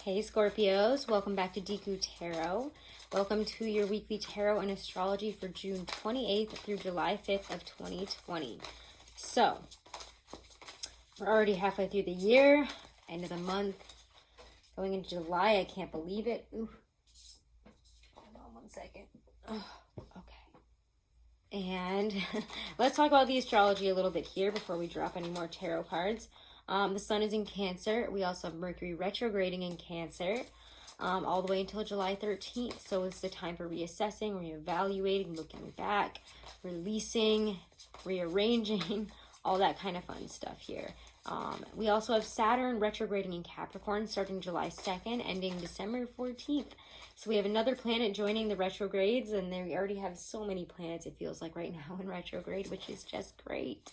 Hey Scorpios, welcome back to Deku Tarot. Welcome to your weekly tarot and astrology for June 28th through July 5th of 2020. So, we're already halfway through the year, end of the month, going into July. I can't believe it. Ooh. Hold on one second. Oh, okay. And let's talk about the astrology a little bit here before we drop any more tarot cards. The sun is in Cancer. We also have Mercury retrograding in Cancer all the way until July 13th. So it's the time for reassessing, reevaluating, looking back, releasing, rearranging, all that kind of fun stuff here. We also have Saturn retrograding in Capricorn starting July 2nd, ending December 14th. So we have another planet joining the retrogrades, and we already have so many planets, it feels like right now, in retrograde, which is just great.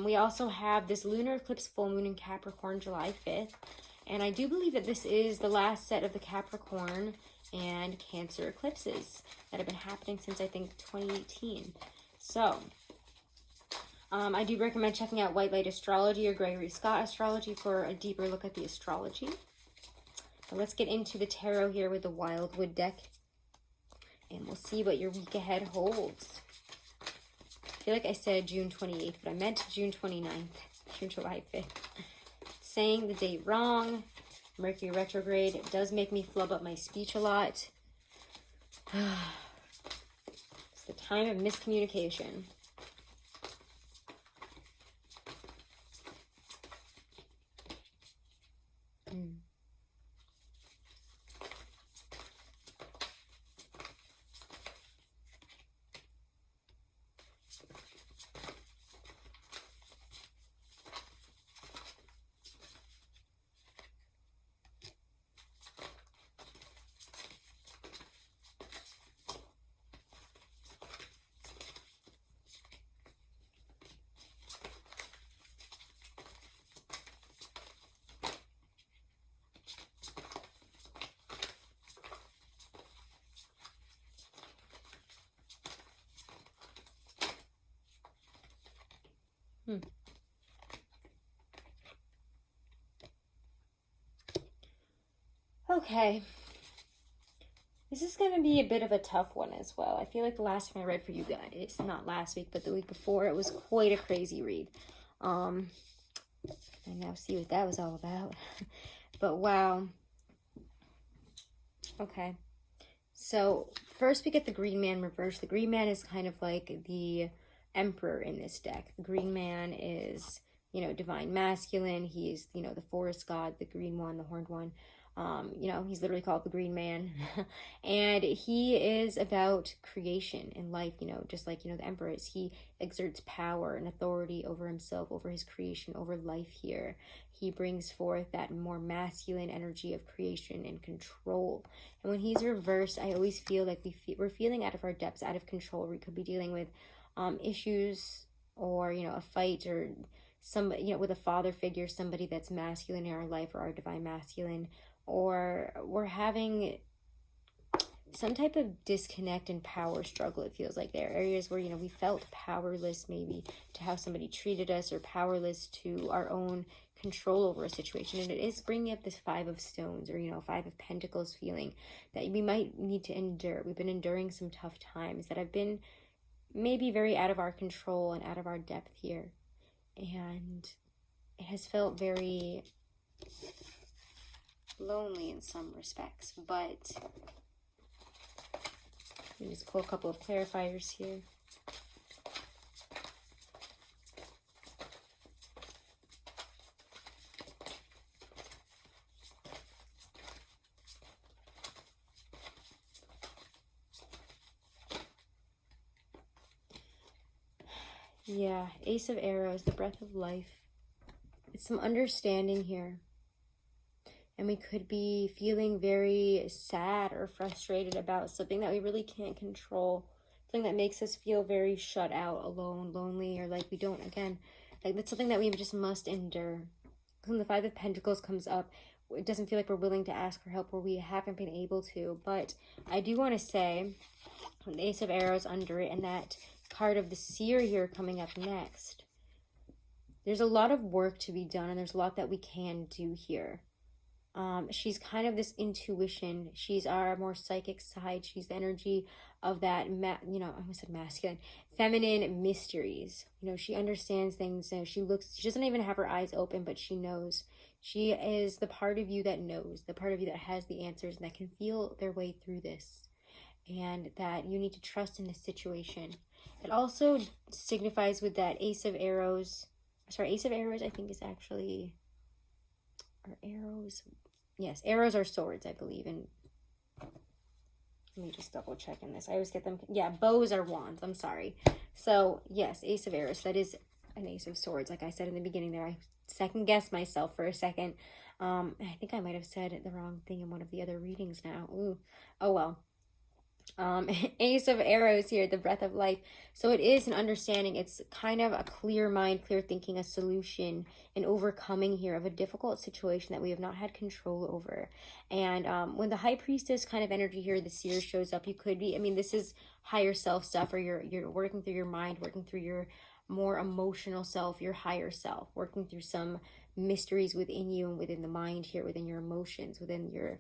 We also have this lunar eclipse full moon in Capricorn July 5th. And I do believe that this is the last set of the Capricorn and Cancer eclipses that have been happening since, I think, 2018. So, I do recommend checking out White Light Astrology or Gregory Scott Astrology for a deeper look at the astrology. But let's get into the tarot here with the Wildwood deck. And we'll see what your week ahead holds. I feel like I said June 28th, but I meant June 29th, June July 5th. Saying the date wrong. Mercury retrograde does make me flub up my speech a lot. It's the time of miscommunication. Okay. This is going to be a bit of a tough one as well. I feel like the last time I read for you guys, not last week, but the week before, it was quite a crazy read. I now see what that was all about. But wow. Okay. So first we get the Green Man reversed. The Green Man is kind of like the Emperor in this deck. The Green Man is, divine masculine. He's, the forest god, the green one, the horned one. He's literally called the Green Man. And he is about creation in life, just like, the Emperor is. He exerts power and authority over himself, over his creation, over life here. He brings forth that more masculine energy of creation and control. And when he's reversed, I always feel like we're feeling out of our depths, out of control. We could be dealing with issues or, a fight or somebody, with a father figure, somebody that's masculine in our life or our divine masculine. Or we're having some type of disconnect and power struggle, it feels like. There are areas where, we felt powerless maybe to how somebody treated us, or powerless to our own control over a situation. And it is bringing up this Five of Stones, or, Five of Pentacles feeling that we might need to endure. We've been enduring some tough times that have been maybe very out of our control and out of our depth here. And it has felt very lonely in some respects, but let me just pull a couple of clarifiers here. Yeah, Ace of Arrows, the breath of life. It's some understanding here. And we could be feeling very sad or frustrated about something that we really can't control. Something that makes us feel very shut out, alone, lonely, or like we don't, again, like that's something that we just must endure. When the Five of Pentacles comes up, it doesn't feel like we're willing to ask for help, or we haven't been able to. But I do want to say, the Ace of Arrows under it, and that card of the Seer here coming up next, there's a lot of work to be done, and there's a lot that we can do here. She's kind of this intuition. She's our more psychic side. She's the energy of that, I almost said masculine, feminine mysteries. She understands things. She doesn't even have her eyes open, but she knows. She is the part of you that knows, the part of you that has the answers and that can feel their way through this, and that you need to trust in this situation. It also signifies with that Ace of Arrows, I think is actually, or arrows. Yes, arrows are swords, I believe. And let me just double check in this. I always get them. Yeah, bows are wands. I'm sorry. So, yes, Ace of Arrows. That is an Ace of Swords. Like I said in the beginning there, I second-guessed myself for a second. I think I might have said the wrong thing in one of the other readings now. Ooh. Oh, well. Ace of Arrows here, the breath of life. So it is an understanding. It's kind of a clear mind, clear thinking, a solution, an overcoming here of a difficult situation that we have not had control over. And when the High Priestess kind of energy here, the seer shows up, you could be, this is higher self stuff, or you're working through your mind, working through your more emotional self, your higher self, working through some mysteries within you and within the mind here, within your emotions, within your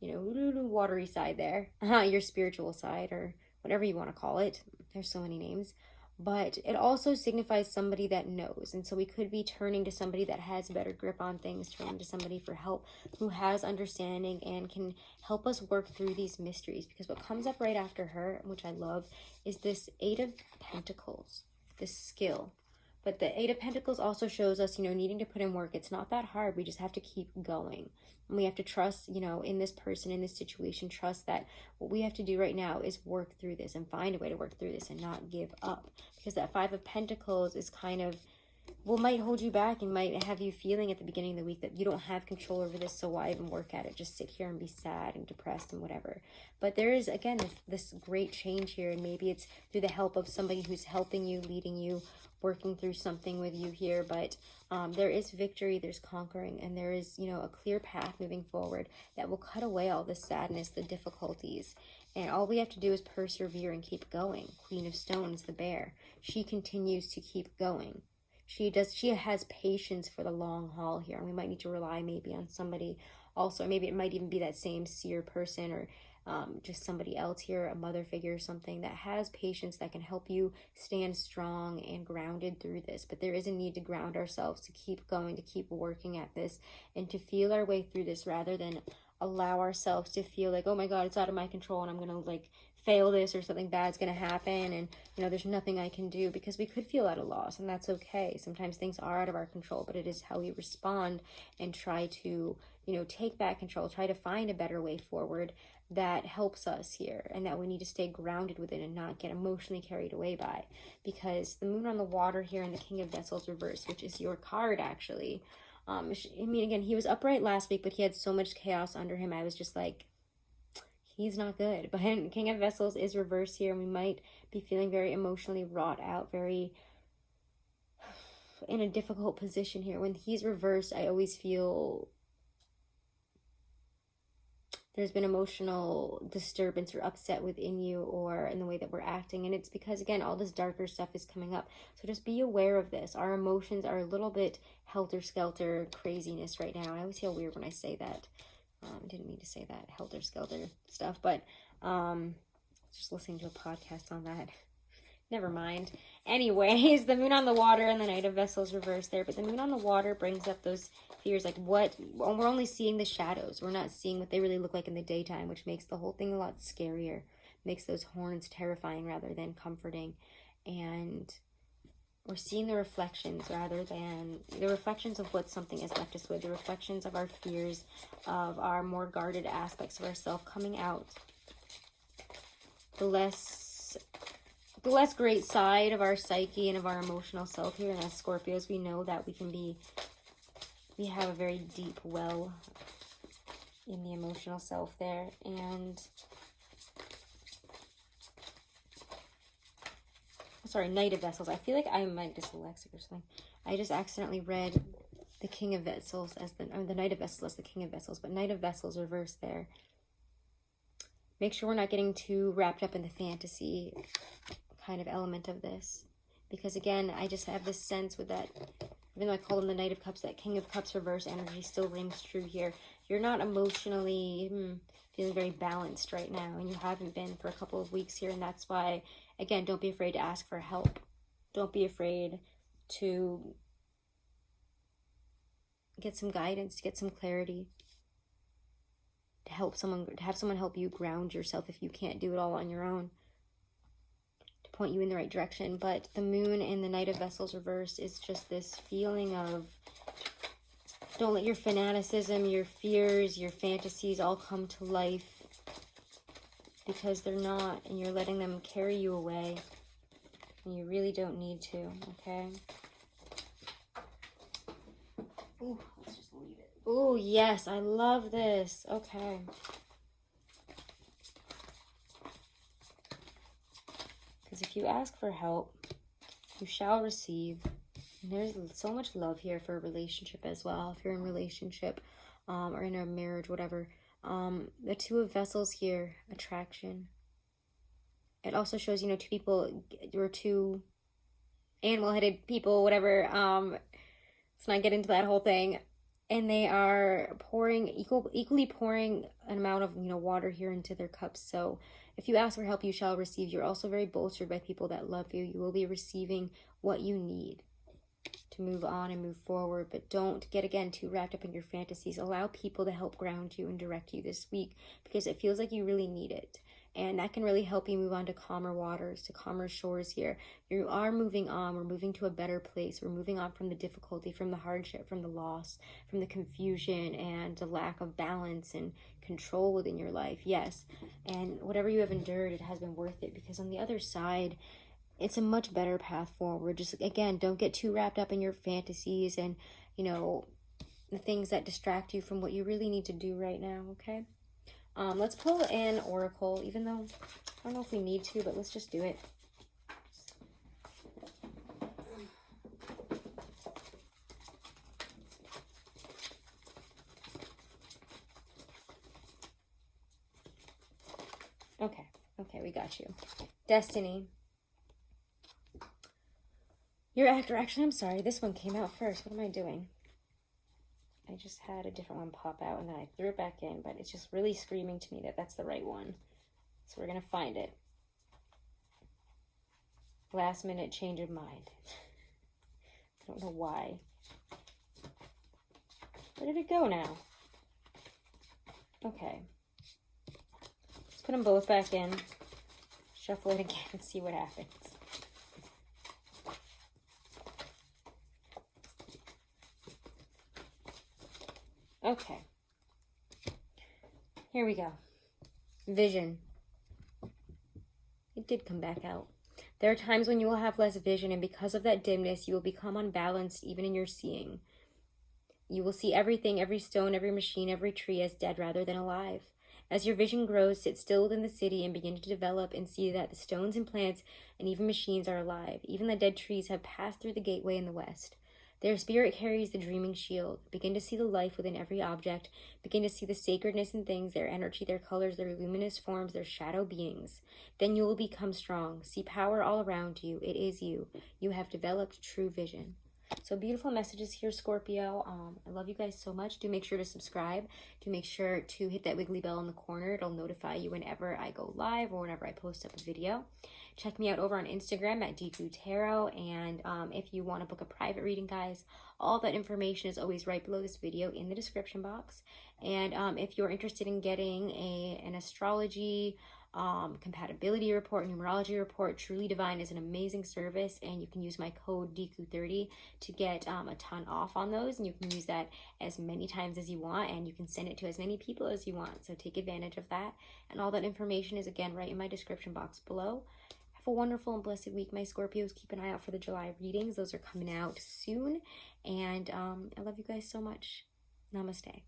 watery side there, your spiritual side, or whatever you want to call it. There's so many names. But it also signifies somebody that knows. And so we could be turning to somebody that has a better grip on things, turning to somebody for help who has understanding and can help us work through these mysteries. Because what comes up right after her, which I love, is this Eight of Pentacles, this skill. But the Eight of Pentacles also shows us, needing to put in work. It's not that hard. We just have to keep going. And we have to trust, in this person, in this situation, trust that what we have to do right now is work through this and find a way to work through this and not give up. Because that Five of Pentacles is kind of, might hold you back and might have you feeling at the beginning of the week that you don't have control over this, so why even work at it? Just sit here and be sad and depressed and whatever. But there is, again, this great change here, and maybe it's through the help of somebody who's helping you, leading you, working through something with you here. But there is victory, there's conquering, and there is, a clear path moving forward that will cut away all the sadness, the difficulties. And all we have to do is persevere and keep going. Queen of Stones, the bear, she continues to keep going. She has patience for the long haul here, and we might need to rely maybe on somebody also. Maybe it might even be that same seer person, or just somebody else here, a mother figure or something that has patience, that can help you stand strong and grounded through this. But there is a need to ground ourselves, to keep going, to keep working at this, and to feel our way through this, rather than allow ourselves to feel like, oh my God, it's out of my control and I'm gonna fail this, or something bad's gonna happen, and there's nothing I can do. Because we could feel at a loss, and that's okay. Sometimes things are out of our control, but it is how we respond and try to take back control, try to find a better way forward that helps us here, and that we need to stay grounded with it and not get emotionally carried away by. Because the Moon on the water here and the King of Vessels reversed, which is your card actually, again, he was upright last week, but he had so much chaos under him. I was just like, he's not good. But King of Vessels is reversed here, and we might be feeling very emotionally wrought out, very in a difficult position here. When he's reversed, I always feel there's been emotional disturbance or upset within you, or in the way that we're acting. And it's because, again, all this darker stuff is coming up. So just be aware of this. Our emotions are a little bit helter-skelter craziness right now. I always feel weird when I say that. Didn't mean to say that, helter-skelter stuff. But just listening to a podcast on that. Never mind. Anyways, the Moon on the water and the Knight of Vessels reversed there. But the Moon on the water brings up those fears, like we're only seeing the shadows. We're not seeing what they really look like in the daytime, which makes the whole thing a lot scarier. Makes those horns terrifying rather than comforting. And we're seeing the reflections rather than the reflections of what something has left us with. The reflections of our fears, of our more guarded aspects of ourselves coming out. The less great side of our psyche and of our emotional self here. And as Scorpios, we know that we have a very deep well in the emotional self there. And sorry, Knight of Vessels. I feel like I might be dyslexic or something. I just accidentally read the King of Vessels as the Knight of Vessels as the King of Vessels, but Knight of Vessels reversed there. Make sure we're not getting too wrapped up in the fantasy kind of element of this. Because again, I just have this sense with that, even though I call him the Knight of Cups, that King of Cups reverse energy still rings true here. you're not emotionally feeling very balanced right now, and you haven't been for a couple of weeks here. And that's why, again, don't be afraid to ask for help. Don't be afraid to get some guidance, to get some clarity, to help someone, to have someone help you ground yourself if you can't do it all on your own, to point you in the right direction. But the moon and the Knight of Vessels reverse is just this feeling of, don't let your fanaticism, your fears, your fantasies all come to life, because they're not, and you're letting them carry you away, and you really don't need to, okay? Ooh, let's just leave it. Ooh, yes, I love this. Okay. Because if you ask for help, you shall receive. And there's so much love here for a relationship as well. If you're in a relationship or in a marriage, whatever. The Two of Vessels here, attraction. It also shows, you know, two people, or two animal-headed people, whatever. Let's not get into that whole thing. And they are pouring, equally pouring an amount of, you know, water here into their cups. So if you ask for help, you shall receive. You're also very bolstered by people that love you. You will be receiving what you need to move on and move forward. But don't get, again, too wrapped up in your fantasies. Allow people to help ground you and direct you this week, because it feels like you really need it. And that can really help you move on to calmer waters, to calmer shores here. You are moving on. We're moving to a better place. We're moving on from the difficulty, from the hardship, from the loss, from the confusion and the lack of balance and control within your life. Yes. And whatever you have endured, it has been worth it, because on the other side, it's a much better path forward. Just, again, don't get too wrapped up in your fantasies and, you know, the things that distract you from what you really need to do right now, okay? Let's pull an oracle, even though I don't know if we need to, but let's just do it. Okay, we got you. Destiny. Your actor, actually, I'm sorry, this one came out first. What am I doing? I just had a different one pop out, and then I threw it back in, but it's just really screaming to me that that's the right one. So we're going to find it. Last minute change of mind. I don't know why. Where did it go now? Okay. Let's put them both back in. Shuffle it again and see what happens. Okay, here we go. Vision. It did come back out. There are times when you will have less vision, and because of that dimness, you will become unbalanced even in your seeing. You will see everything, every stone, every machine, every tree as dead rather than alive. As your vision grows, sit still within the city and begin to develop and see that the stones and plants and even machines are alive. Even the dead trees have passed through the gateway in the west. Their spirit carries the dreaming shield. Begin to see the life within every object. Begin to see the sacredness in things, their energy, their colors, their luminous forms, their shadow beings. Then you will become strong. See power all around you. It is you. You have developed true vision. So beautiful messages here, Scorpio. I love you guys so much. Do make sure to subscribe. Do make sure to hit that wiggly bell in the corner. It'll notify you whenever I go live or whenever I post up a video. Check me out over on Instagram at Deku Tarot. And if you want to book a private reading, guys, all that information is always right below this video in the description box. And if you're interested in getting an astrology compatibility report, numerology report, Truly Divine is an amazing service, and you can use my code Deku30 to get a ton off on those, and you can use that as many times as you want, and you can send it to as many people as you want. So take advantage of that, and all that information is again right in my description box below. Have a wonderful and blessed week, my Scorpios. Keep an eye out for the July readings. Those are coming out soon, and I love you guys so much. Namaste.